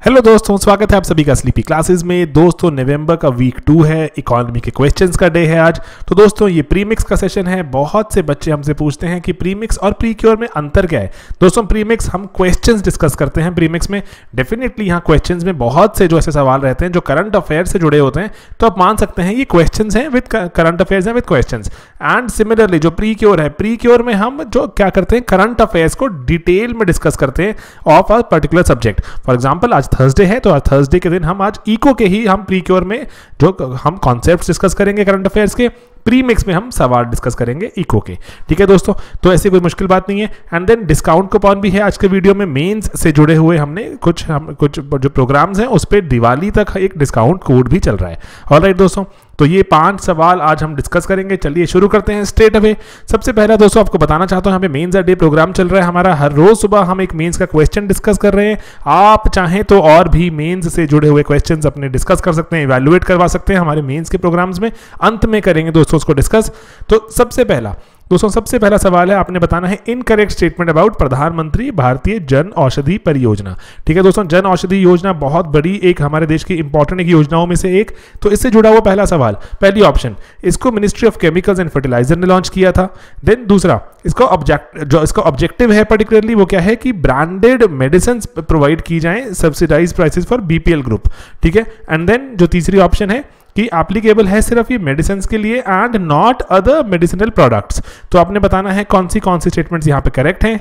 Hello दोस्तों, स्वागत है आप सभी का स्लीपी क्लासेस में। दोस्तों नवंबर का वीक 2 है, इकोनॉमी के क्वेश्चंस का डे है आज। तो दोस्तों ये प्रीमिक्स का सेशन है। बहुत से बच्चे हमसे पूछते हैं कि प्रीमिक्स और प्रीक्योर में अंतर क्या है। दोस्तों प्रीमिक्स हम क्वेश्चंस डिस्कस करते हैं। प्रीमिक्स में डेफिनेटली यहाँ क्वेश्चंस में बहुत से जो ऐसे सवाल रहते हैं जो करंट अफेयर से जुड़े होते हैं, तो आप मान सकते हैं ये क्वेश्चंस हैं विद करंट अफेयर्स हैं विद क्वेश्चंस। एंड सिमिलरली जो प्रीक्योर है, प्रीक्योर में हम जो क्या करते हैं, करंट अफेयर्स को डिटेल में डिस्कस करते हैं of a particular subject. For example आज थर्सडे है, तो आज थर्सडे के दिन हम आज इको के ही हम प्रीक्योर में जो हम कॉन्सेप्ट्स डिस्कस करेंगे करंट अफेयर्स के, प्रीमिक्स में हम सवाल डिस्कस करेंगे इको के। ठीक है दोस्तों, तो ऐसी कोई मुश्किल बात नहीं है। एंड देन डिस्काउंट कूपन भी है आज के वीडियो में। मेंस से जुड़े हुए हमने कुछ जो प्रोग्राम्स हैं उस पर दिवाली तक एक डिस्काउंट कोड भी चल रहा है। ऑलराइट दोस्तों, तो ये 5 सवाल आज हम डिस्कस करेंगे। चलिए शुरू करते हैं स्ट्रेट अवे। सबसे पहला दोस्तों आपको बताना चाहता हूं, हमें मेंस डे प्रोग्राम चल रहा है हमारा। हर रोज सुबह हम एक मेंस का क्वेश्चन डिस्कस कर रहे हैं। आप चाहें तो और भी मेंस से जुड़े हुए क्वेश्चंस अपने डिस्कस कर सकते हैं, इवैल्यूएट करवा सकते हैं हमारे मेंस के प्रोग्राम्स में। अंत में करेंगे दोस्तों उसको डिस्कस। तो सबसे पहला सवाल है, आपने बताना है इनकरेक्ट स्टेटमेंट अबाउट प्रधानमंत्री भारतीय जन औषधि परियोजना। ठीक है दोस्तों, जन औषधि योजना बहुत बड़ी एक हमारे देश की इंपॉर्टेंट एक योजनाओं में से एक। तो इससे जुड़ा हुआ पहला सवाल, पहली ऑप्शन, इसको ministry of chemicals and fertiliser ने लॉन्च किया था। देन दूसरा, इसका ऑब्जेक्टिव है पर्टिकुलरली वो क्या है कि ब्रांडेड मेडिसिन प्रोवाइड की जाए subsidised prices for BPL group. ठीक है, एंड देन जो तीसरी ऑप्शन है कि एप्लीकेबल है सिर्फ ये मेडिसिन के लिए and not other medicinal products. तो आपने बताना है कौन सी स्टेटमेंट्स यहां पे करेक्ट हैं।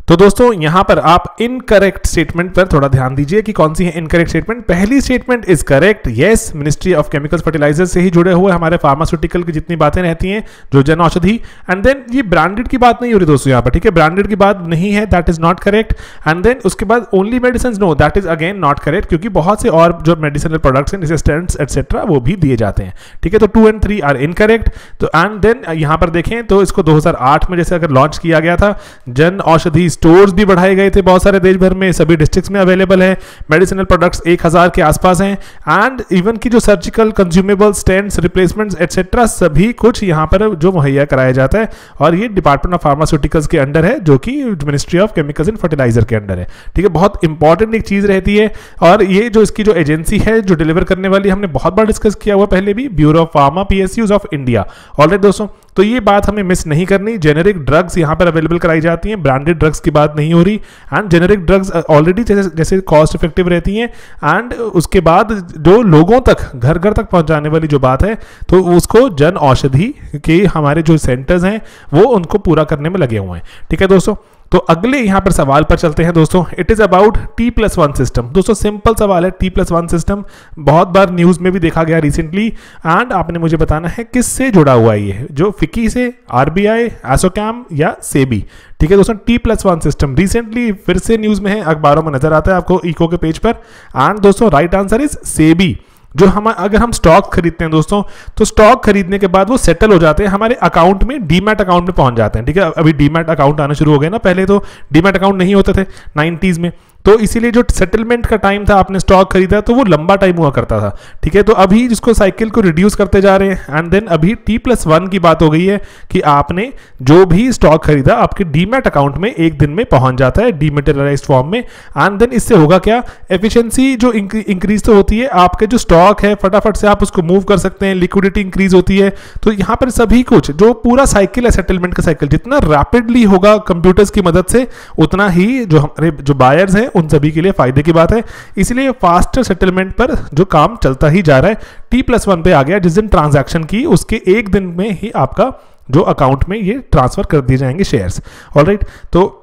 तो दोस्तों यहां पर आप इनकरेक्ट स्टेटमेंट पर थोड़ा ध्यान दीजिए कि कौन सी है इनकरेक्ट स्टेटमेंट। पहली statement is correct, yes, ministry of chemicals fertiliser से ही जुड़े हुए हमारे फार्मास्यूटिकल की जितनी बातें रहती हैं, जो जन औषधि। एंड देन ये ब्रांडेड की बात नहीं हो रही दोस्तों यहां पर। ठीक है, ब्रांडेड की बात नहीं है, that is not correct. And then उसके बाद only medicine, no, that is again not correct, क्योंकि बहुत से और जो मेडिसिनल प्रोडक्ट्स हैं जैसे स्टेंट्स एटसेट्रा वो भी दिए जाते हैं। ठीक है, तो 2 and 3 आर इनकरेक्ट। तो एंड देन यहां पर देखें तो इसको 2008 में जैसे अगर लॉन्च किया गया था, जन औषधि स्टोर्स भी बढ़ाए गए थे बहुत सारे देश भर में, सभी डिस्ट्रिक्ट्स में अवेलेबल है। मेडिसिनल प्रोडक्ट्स 1000 के आसपास हैं। एंड इवन की जो surgical consumable stents replacements etcetera सभी कुछ यहां पर जो मुहैया कराया जाता है, और ये डिपार्टमेंट ऑफ फार्मास्यूटिकल्स के अंडर है, जो कि ministry of chemicals and fertiliser के अंडर है। ठीक है, बहुत इंपॉर्टेंट एक चीज रहती है। और ये जो इसकी जो एजेंसी है जो डिलीवर करने वाली, हमने बहुत बार डिस्कस किया हुआ पहले भी, bureau of pharma PSUs of India. Alright दोस्तों, तो ये बात हमें मिस नहीं करनी। जेनेरिक ड्रग्स यहां पर अवेलेबल कराई जाती हैं, ब्रांडेड ड्रग्स की बात नहीं हो रही। एंड जेनेरिक ड्रग्स ऑलरेडी जैसे कॉस्ट इफेक्टिव रहती हैं। एंड उसके बाद जो लोगों तक घर घर तक पहुंचाने वाली जो बात है, तो उसको जन औषधि के हमारे जो सेंटर्स हैं वो उनको पूरा करने में लगे हुए हैं। ठीक है दोस्तों, तो अगले यहां पर सवाल पर चलते हैं दोस्तों। It is about T+1 system. दोस्तों सिंपल सवाल है, T+1 सिस्टम बहुत बार न्यूज में भी देखा गया रिसेंटली। एंड आपने मुझे बताना है किससे जुड़ा हुआ है ये, जो फिकी से, आरबीआई, एसोकैम या सेबी। ठीक है दोस्तों, T+1 सिस्टम रिसेंटली फिर से न्यूज में है, अखबारों में नजर आता है आपको इको के पेज पर। एंड दोस्तों राइट आंसर इज सेबी। जो हम अगर हम स्टॉक खरीदते हैं दोस्तों, तो स्टॉक खरीदने के बाद वो सेटल हो जाते हैं हमारे अकाउंट में, डीमैट अकाउंट में पहुंच जाते हैं। ठीक है, अभी डीमैट अकाउंट आना शुरू हो गए ना, पहले तो डीमैट अकाउंट नहीं होते थे 90s में। तो इसीलिए जो सेटलमेंट का टाइम था, आपने स्टॉक खरीदा तो वो लंबा टाइम हुआ करता था। ठीक है, तो अभी जिसको साइकिल को रिड्यूस करते जा रहे हैं। एंड देन अभी T+1 की बात हो गई है कि आपने जो भी स्टॉक खरीदा आपके डीमैट अकाउंट में एक दिन में पहुंच जाता है डीमेटेरियलाइज्ड फॉर्म में। एंड देन इससे होगा क्या, एफिशिएंसी जो इंक्रीज तो होती है, आपके जो स्टॉक है फटाफट से आप उसको मूव कर सकते हैं, लिक्विडिटी इंक्रीज होती है। तो यहां पर सभी कुछ जो पूरा साइकिल है, सेटलमेंट का साइकिल जितना रैपिडली होगा कंप्यूटर्स की मदद से, उतना ही जो हमारे जो बायर्स हैं उन सभी के लिए फायदे की बात है। इसलिए फास्टर सेटलमेंट पर जो काम चलता ही जा रहा है। T+1 पे आ गया, जिस दिन ट्रांजैक्शन की उसके एक दिन में ही आपका जो अकाउंट में ये ट्रांसफर कर दिए जाएंगे शेयर्स। ऑलराइट, तो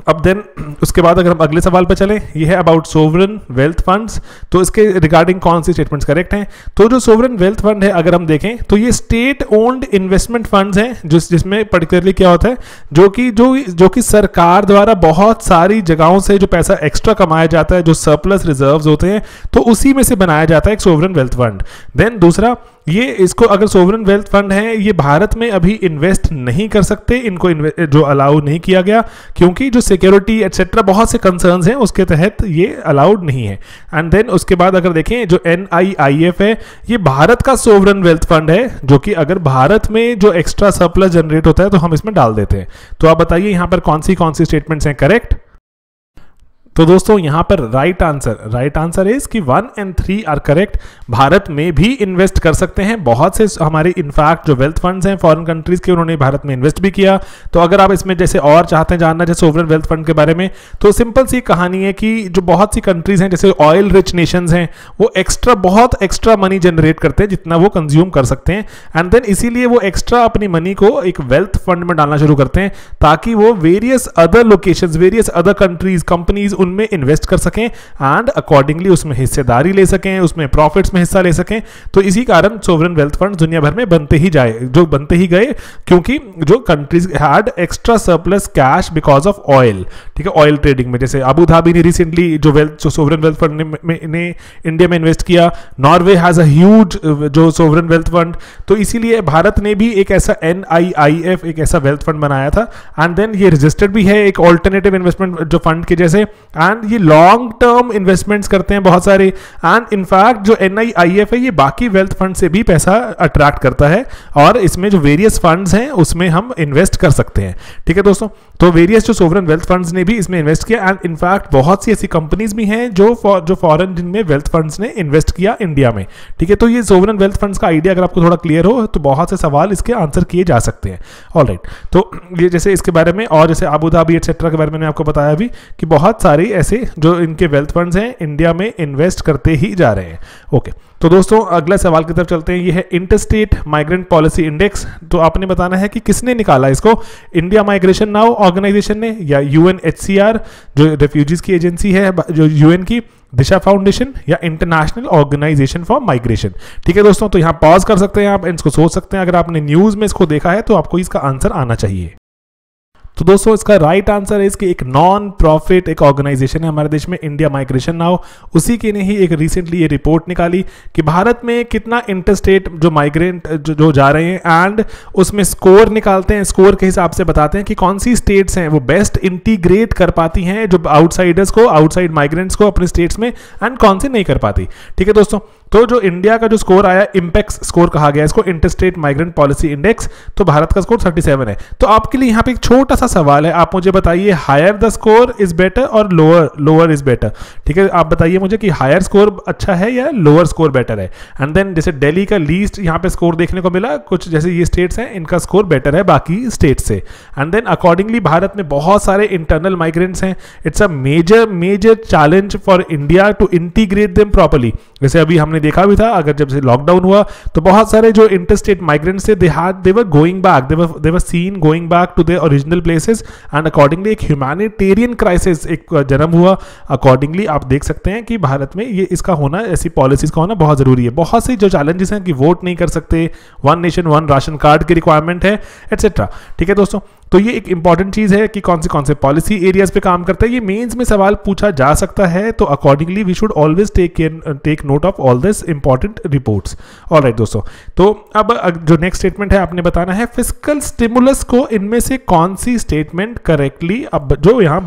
अब देन उसके बाद अगर हम अगले सवाल पर चलें, ये है अबाउट सोवरेन वेल्थ फंड्स। तो इसके रिगार्डिंग कौन सी स्टेटमेंट्स करेक्ट हैं। तो जो सोवरेन वेल्थ फंड है अगर हम देखें तो ये स्टेट ओन्ड इन्वेस्टमेंट फंड्स हैं, जिसमें पर्टिकुलरली क्या होता है, जो कि सरकार द्वारा बहुत सारी जगहों से जो पैसा एक्स्ट्रा कमाया जाता है, जो सरप्लस रिजर्व्स होते हैं, तो उसी में से बनाया जाता है एक सोवरेन वेल्थ फंड। देन दूसरा, ये इसको अगर सोवरेन वेल्थ फंड है, ये भारत में अभी इन्वेस्ट नहीं कर सकते, इनको जो अलाउ नहीं किया गया, क्योंकि जो सिक्योरिटी एटसेट्रा बहुत से कंसर्न्स हैं उसके तहत ये अलाउड नहीं है। एंड देन उसके बाद अगर देखें जो NIIF है, ये भारत का सोवरेन वेल्थ फंड है, जो कि अगर भारत में जो एक्स्ट्रा सरप्लस जनरेट होता है तो हम इसमें डाल देते हैं। तो आप बताइए यहाँ पर कौन सी स्टेटमेंट्स हैं करेक्ट। तो दोस्तों यहाँ पर राइट आंसर इज कि 1 और 3 आर करेक्ट। भारत में भी इन्वेस्ट कर सकते हैं, बहुत से हमारे इनफैक्ट जो वेल्थ फंड्स हैं फॉरेन कंट्रीज के, उन्होंने भारत में इन्वेस्ट भी किया। तो अगर आप इसमें जैसे और चाहते हैं जानना जैसे सोवरेन वेल्थ फंड के बारे में, तो सिंपल सी कहानी है कि जो बहुत सी कंट्रीज हैं जैसे ऑयल रिच नेशंस हैं, वो बहुत एक्स्ट्रा मनी जनरेट करते हैं जितना वो कंज्यूम कर सकते हैं, एंड देन इसीलिए वो एक्स्ट्रा अपनी मनी को एक वेल्थ फंड में डालना शुरू करते हैं ताकि वो various other locations, various other countries, companies उनमें इन्वेस्ट कर सकें एंड अकॉर्डिंगली उसमें हिस्सेदारी ले सकें, उसमें प्रॉफिट्स में हिस्सा ले सकें। तो इसी कारण सोवरेन वेल्थ फंड दुनिया भर में बनते ही गए क्योंकि जो countries had extra surplus cash because of oil, ठीक है, ऑयल ट्रेडिंग में। जैसे अबू धाबी ने रिसेंटली जो सोवरेन वेल्थ फंड ने इंडिया में इन्वेस्ट किया, नॉर्वे हैज अ ह्यूज जो सोवरेन वेल्थ फंड, तो इसीलिए भारत ने भी एक ऐसा NIIF एक ऐसा वेल्थ फंड बनाया था, एंड देन ये रजिस्टर्ड भी है एक ऑल्टरनेटिव इन्वेस्टमेंट जो फंड के जैसे, एंड ये लॉन्ग टर्म इन्वेस्टमेंट्स करते हैं बहुत सारे, एंड इनफैक्ट जो NIIF है ये बाकी वेल्थ फंड से भी पैसा अट्रैक्ट करता है, और इसमें जो वेरियस फंड्स हैं उसमें हम इन्वेस्ट कर सकते हैं, ठीक है दोस्तों। तो वेरियस जो सोवरेन वेल्थ फंड्स ने भी इसमें इन्वेस्ट किया, एंड इनफैक्ट बहुत सी ऐसी कंपनीज भी हैं जो फॉरेन जिनमें वेल्थ फंड्स ने इन्वेस्ट किया इंडिया में, ठीक है। तो ये सोवरेन वेल्थ फंड्स का आइडिया अगर आपको थोड़ा क्लियर हो तो बहुत से सवाल इसके आंसर किए जा सकते हैं। ऑलराइट, तो ये जैसे इसके बारे में, और जैसे अबू धाबी एटसेट्रा के बारे में मैंने आपको बताया भी कि बहुत सारे ऐसे जो इनके वेल्थ फंड्स हैं इंडिया में इन्वेस्ट करते ही जा रहे हैं। ओके, तो दोस्तों अगला सवाल की तरफ चलते हैं। ये है इंटरस्टेट माइग्रेंट पॉलिसी इंडेक्स। तो आपने बताना है कि किसने निकाला इसको, इंडिया माइग्रेशन नाउ ऑर्गेनाइजेशन ने, या UNHCR जो रेफ्यूजीज की एजेंसी है जो UN की, दिशा फाउंडेशन, या इंटरनेशनल ऑर्गेनाइजेशन फॉर माइग्रेशन। ठीक है दोस्तों, तो यहां पॉज कर सकते हैं, आप इसको सोच सकते हैं। अगर आपने न्यूज में इसको देखा है तो आपको इसका आंसर आना चाहिए। तो दोस्तों इसका राइट आंसर है इसकी एक नॉन प्रॉफिट एक ऑर्गेनाइजेशन है हमारे देश में, इंडिया माइग्रेशन नाउ। उसी की ने ही एक रिसेंटली ये रिपोर्ट निकाली कि भारत में कितना इंटरस्टेट जो माइग्रेंट जो जा रहे हैं, एंड उसमें स्कोर निकालते हैं। स्कोर के हिसाब से बताते हैं कि कौन सी स्टेट्स हैं वो बेस्ट इंटीग्रेट कर पाती हैं जो आउटसाइडर्स को, आउटसाइड माइग्रेंट्स को अपने स्टेट्स में, एंड कौन सी नहीं कर पाती। ठीक है दोस्तों, तो जो इंडिया का जो स्कोर आया, इंपेक्स स्कोर कहा गया इसको, इंटरस्टेट माइग्रेंट पॉलिसी इंडेक्स, तो भारत का स्कोर 37 है। तो आपके लिए यहाँ पे एक छोटा सा सवाल है, आप मुझे बताइए higher the score is better और लोअर इज बेटर। ठीक है, आप बताइए मुझे कि हायर स्कोर अच्छा है या लोअर स्कोर बेटर है। एंड देन जैसे दिल्ली का लीस्ट यहाँ पे स्कोर देखने को मिला, कुछ जैसे ये स्टेट्स हैं इनका स्कोर बेटर है बाकी स्टेट से। एंड देन अकॉर्डिंगली भारत में बहुत सारे इंटरनल माइग्रेंट्स हैं, it's a major challenge for India to integrate them properly. जैसे अभी हमने देखा भी था, अगर जब से लॉकडाउन हुआ तो बहुत सारे जो इंटरस्टेट माइग्रेंट्स थे they were going back, they were seen going back to their original places, and accordingly एक ह्यूमैनिटेरियन क्राइसिस एक जन्म हुआ। अकॉर्डिंगली आप देख सकते हैं कि भारत में ये इसका होना, ऐसी पॉलिसीज का होना बहुत जरूरी है। बहुत से जो चैलेंजेस हैं कि वोट नहीं कर सकते, 1 नेशन 1 राशन कार्ड की रिक्वायरमेंट है, एटसेट्रा। ठीक है दोस्तों, तो ये एक इंपॉर्टेंट चीज है कि कौन से पॉलिसी एरियाज पे काम करता है। ये मेंस में सवाल पूछा जा सकता है, तो accordingly we should always take note of all this important reports. Alright दोस्तों, तो अब जो नेक्स्ट स्टेटमेंट है आपने बताना है फिस्कल स्टिमुलस को इनमें से कौन सी स्टेटमेंट करेक्टली, अब जो यहां,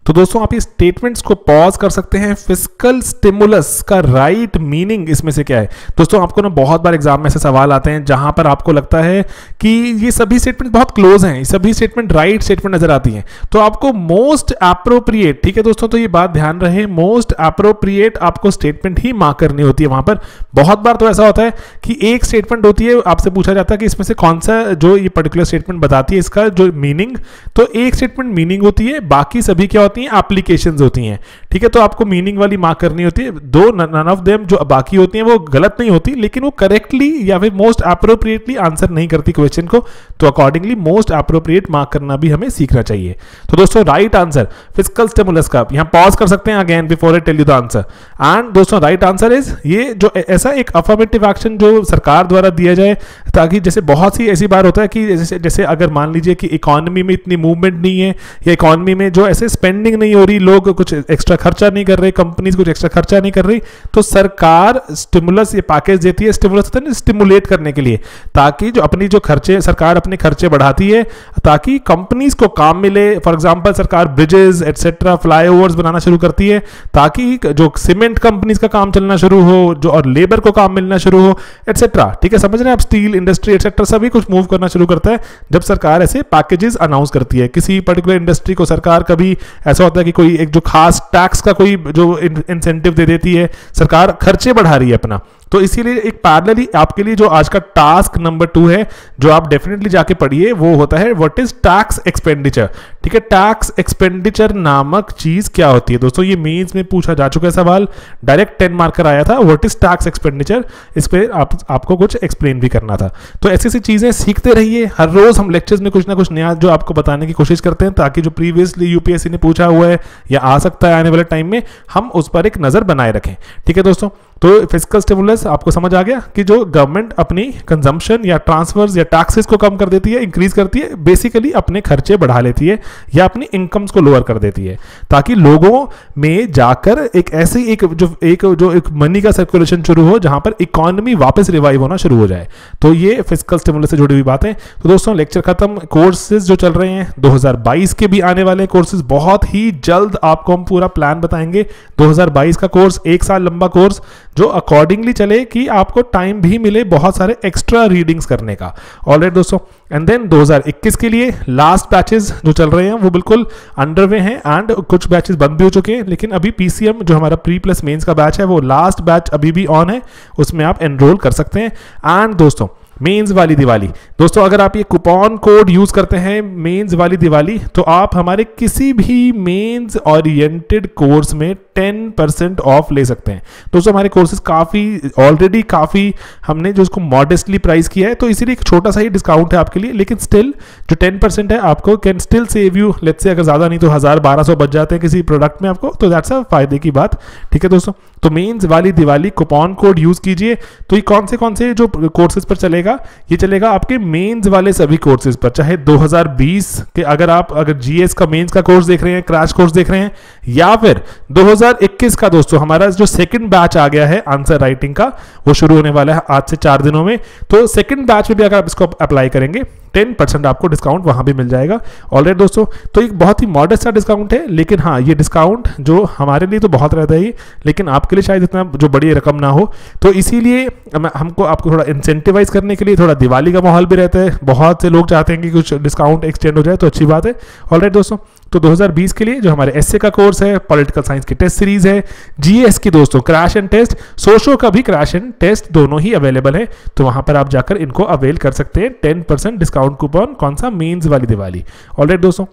तो दोस्तों आप ये स्टेटमेंट्स को पॉज कर सकते हैं। फिस्कल स्टिमुलस का राइट मीनिंग इसमें से क्या है। दोस्तों आपको ना बहुत बार एग्जाम में ऐसे सवाल आते हैं जहां पर आपको लगता है कि ये सभी स्टेटमेंट बहुत क्लोज हैं, सभी स्टेटमेंट राइट स्टेटमेंट नजर आती हैं, तो आपको मोस्ट एप्रोप्रिएट, ठीक है दोस्तों, तो ये बात ध्यान रहे, मोस्ट एप्रोप्रिएट आपको स्टेटमेंट ही मार्क करनी होती है वहां पर। बहुत बार तो ऐसा होता है कि एक स्टेटमेंट होती है, आपसे पूछा जाता है कि इसमें से कौन सा जो ये पर्टिकुलर स्टेटमेंट बताती है इसका जो मीनिंग, तो एक स्टेटमेंट मीनिंग होती है, बाकी सभी क्या होती है, एप्लीकेशंस होती हैं। ठीक है, तो आपको मीनिंग वाली मार्क करनी होती है। दो नन ऑफ देम जो बाकी होती हैं वो गलत नहीं होती, लेकिन वो करेक्टली या फिर मोस्ट एप्रोप्रिएटली आंसर नहीं करती क्वेश्चन को, तो अकॉर्डिंगली मोस्ट एप्रोप्रिएट मार्क करना भी हमें सीखना चाहिए। तो दोस्तों राइट आंसर फिस्कल स्टिमुलस का, यहां पॉज कर सकते हैं again before I tell you the answer. And दोस्तों राइट आंसर इज ये जो ऐसा एक अफर्मेटिव एक्शन जो सरकार द्वारा दिया जाए, ताकि जैसे बहुत सी ऐसी बार होता है कि जैसे अगर मान लीजिए कि इकोनॉमी में इतनी मूवमेंट नहीं है, या इकोनॉमी में जो ऐसे स्पेंडिंग नहीं हो रही, लोग कुछ एक्स्ट्रा खर्चा नहीं कर रहे, कंपनीज कुछ एक्स्ट्रा खर्चा नहीं कर रही, तो सरकार स्टिमुलस ये पैकेज देती है। स्टिमुलस होता है ना, स्टिमुलेट करने के लिए, ताकि जो अपनी जो खर्चे, सरकार अपने खर्चे बढ़ाती है ताकि कंपनीज को काम मिले। फॉर एग्जांपल सरकार ब्रिजेस, एटसेट्रा, फ्लाईओवर्स बनाना शुरू करती है ताकि जो सीमेंट कंपनीज का काम चलना शुरू हो, जो और लेबर को काम मिलना शुरू हो, एटसेट्रा। ठीक है, समझ रहे हैं आप? स्टील इंडस्ट्री एटसेट्रा सभी कुछ मूव करना शुरू करता है जब सरकार ऐसे पैकेजेस अनाउंस करती है। किसी पर्टिकुलर इंडस्ट्री को सरकार कभी ऐसा होता है कि कोई एक जो खास टैक्स का कोई जो इंसेंटिव दे देती है, सरकार खर्चे बढ़ा रही है अपना, तो इसीलिए एक पैरेलली आपके लिए जो आज का टास्क नंबर 2 है जो आप डेफिनेटली जाके पढ़िए, वो होता है व्हाट इज टैक्स एक्सपेंडिचर। ठीक है, टैक्स एक्सपेंडिचर नामक चीज क्या होती है दोस्तों? ये मेंस में पूछा जा चुका है सवाल, डायरेक्ट 10 मार्कर आया था। व्हाट इज टैक्स एक्सपेंडिचर, इस पे आपको कुछ एक्सप्लेन भी करना था। तो ऐसी ऐसी चीजें सीखते रहिए, हर रोज हम लेक्चर्स में कुछ ना कुछ नया जो आपको बताने की कोशिश करते हैं ताकि जो प्रीवियसली यूपीएससी ने पूछा हुआ है या आ सकता है आने वाले टाइम में, हम उस पर एक नजर बनाए रखें। ठीक है दोस्तों, तो फिस्कल स्टिमुलस आपको समझ आ गया कि जो गवर्नमेंट अपनी कंजम्पशन या ट्रांसफर्स या टैक्सेस को कम कर देती है, इंक्रीज करती है, बेसिकली अपने खर्चे बढ़ा लेती है या अपनी इनकम्स को लोअर कर देती है ताकि लोगों में जाकर एक ऐसी एक मनी का सर्कुलेशन शुरू हो जहां पर इकोनॉमी वापस रिवाइव होना शुरू हो जाए। तो ये फिस्कल स्टिमुलस से जुड़ी हुई बातें। तो दोस्तों लेक्चर खत्म। कोर्सेज जो चल रहे हैं 2022 के भी आने वाले कोर्सेज बहुत ही जल्द आपको हम पूरा प्लान बताएंगे। 2022 का कोर्स 1 साल लंबा कोर्स जो अकॉर्डिंगली चले कि आपको टाइम भी मिले बहुत सारे एक्स्ट्रा रीडिंग्स करने का। ऑलराइट दोस्तों, एंड देन 2021 के लिए लास्ट बैचेस जो चल रहे हैं वो बिल्कुल अंडरवे हैं एंड कुछ बैचेस बंद भी हो चुके हैं, लेकिन अभी पीसीएम जो हमारा प्री प्लस मेंस का बैच है वो लास्ट बैच अभी भी ऑन है, उसमें आप एनरोल कर सकते हैं। एंड दोस्तों मेंस वाली दिवाली, दोस्तों अगर आप ये कूपन कोड यूज करते हैं मेंस वाली दिवाली, तो आप हमारे किसी भी मेंस ओरिएंटेड कोर्स में 10% ऑफ ले सकते हैं। दोस्तों हमारे कोर्सेज ऑलरेडी काफ़ी हमने जो उसको मॉडेस्टली प्राइस किया है, तो इसीलिए एक छोटा सा ही डिस्काउंट है आपके लिए, लेकिन स्टिल जो 10% है आपको can still save you, let's say अगर ज़्यादा नहीं तो 1000-1200 बच जाते हैं किसी प्रोडक्ट में आपको, तो दैट्स अ फायदे की बात। ठीक है दोस्तों, तो मेंस वाली दिवाली कूपन कोड यूज कीजिए। तो ये कौन से जो कोर्सेज पर चलेगा, ये चलेगा आपके मेंस वाले सभी कोर्सेज पर, चाहे 2020 के अगर जीएस का मेंस का कोर्स देख रहे हैं, क्रैश कोर्स देख रहे हैं, या फिर 2021 का दोस्तों हमारा जो सेकंड बैच आ गया है आंसर राइटिंग का, वो शुरू होने वाला है आज से 4 दिनों में। तो सेकंड बैच में भी अगर आप इसको अप्लाई करेंगे 10% आपको डिस्काउंट वहां भी मिल जाएगा। ऑलराइट दोस्तों, तो एक बहुत ही मॉडेस्ट सा डिस्काउंट है, लेकिन हाँ ये डिस्काउंट जो हमारे लिए तो बहुत रहता है, लेकिन आपके लिए शायद इतना जो बड़ी रकम ना हो, तो इसीलिए आपको थोड़ा इंसेंटिवाइज करने के लिए थोड़ा दिवाली का माहौल भी रहता है, बहुत से लोग चाहते हैं कि कुछ डिस्काउंट एक्सटेंड हो जाए, तो अच्छी बात है। ऑलराइट दोस्तों, तो 2020 के लिए जो हमारे एसए का कोर्स है, पॉलिटिकल साइंस की टेस्ट सीरीज है, जीएस की दोस्तों क्रैश एंड टेस्ट, सोशो का भी क्रैश एंड टेस्ट दोनों ही अवेलेबल है, तो वहां पर आप जाकर इनको अवेल कर सकते हैं 10% डिस्काउंट कूपन। कौन सा? मेंस वाली दिवाली। ऑलराइट दोस्तों,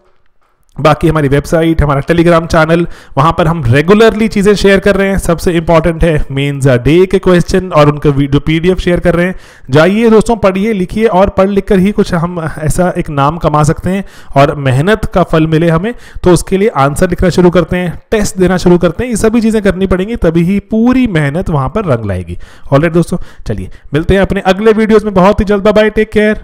बाकी हमारी वेबसाइट, हमारा टेलीग्राम चैनल, वहां पर हम रेगुलरली चीजें शेयर कर रहे हैं। सबसे इंपॉर्टेंट है मेंस डे के क्वेश्चन और उनका जो पीडीएफ शेयर कर रहे हैं। जाइए दोस्तों, पढ़िए, लिखिए, और पढ़ लिख कर ही कुछ हम ऐसा एक नाम कमा सकते हैं और मेहनत का फल मिले हमें, तो उसके लिए आंसर लिखना शुरू करते हैं, टेस्ट देना शुरू करते हैं, ये सभी चीजें करनी पड़ेंगी, तभी ही पूरी मेहनत वहां पर रंग लाएगी। ऑलराइट दोस्तों, चलिए मिलते हैं अपने अगले वीडियोज में बहुत ही जल्द। Bye bye, take care.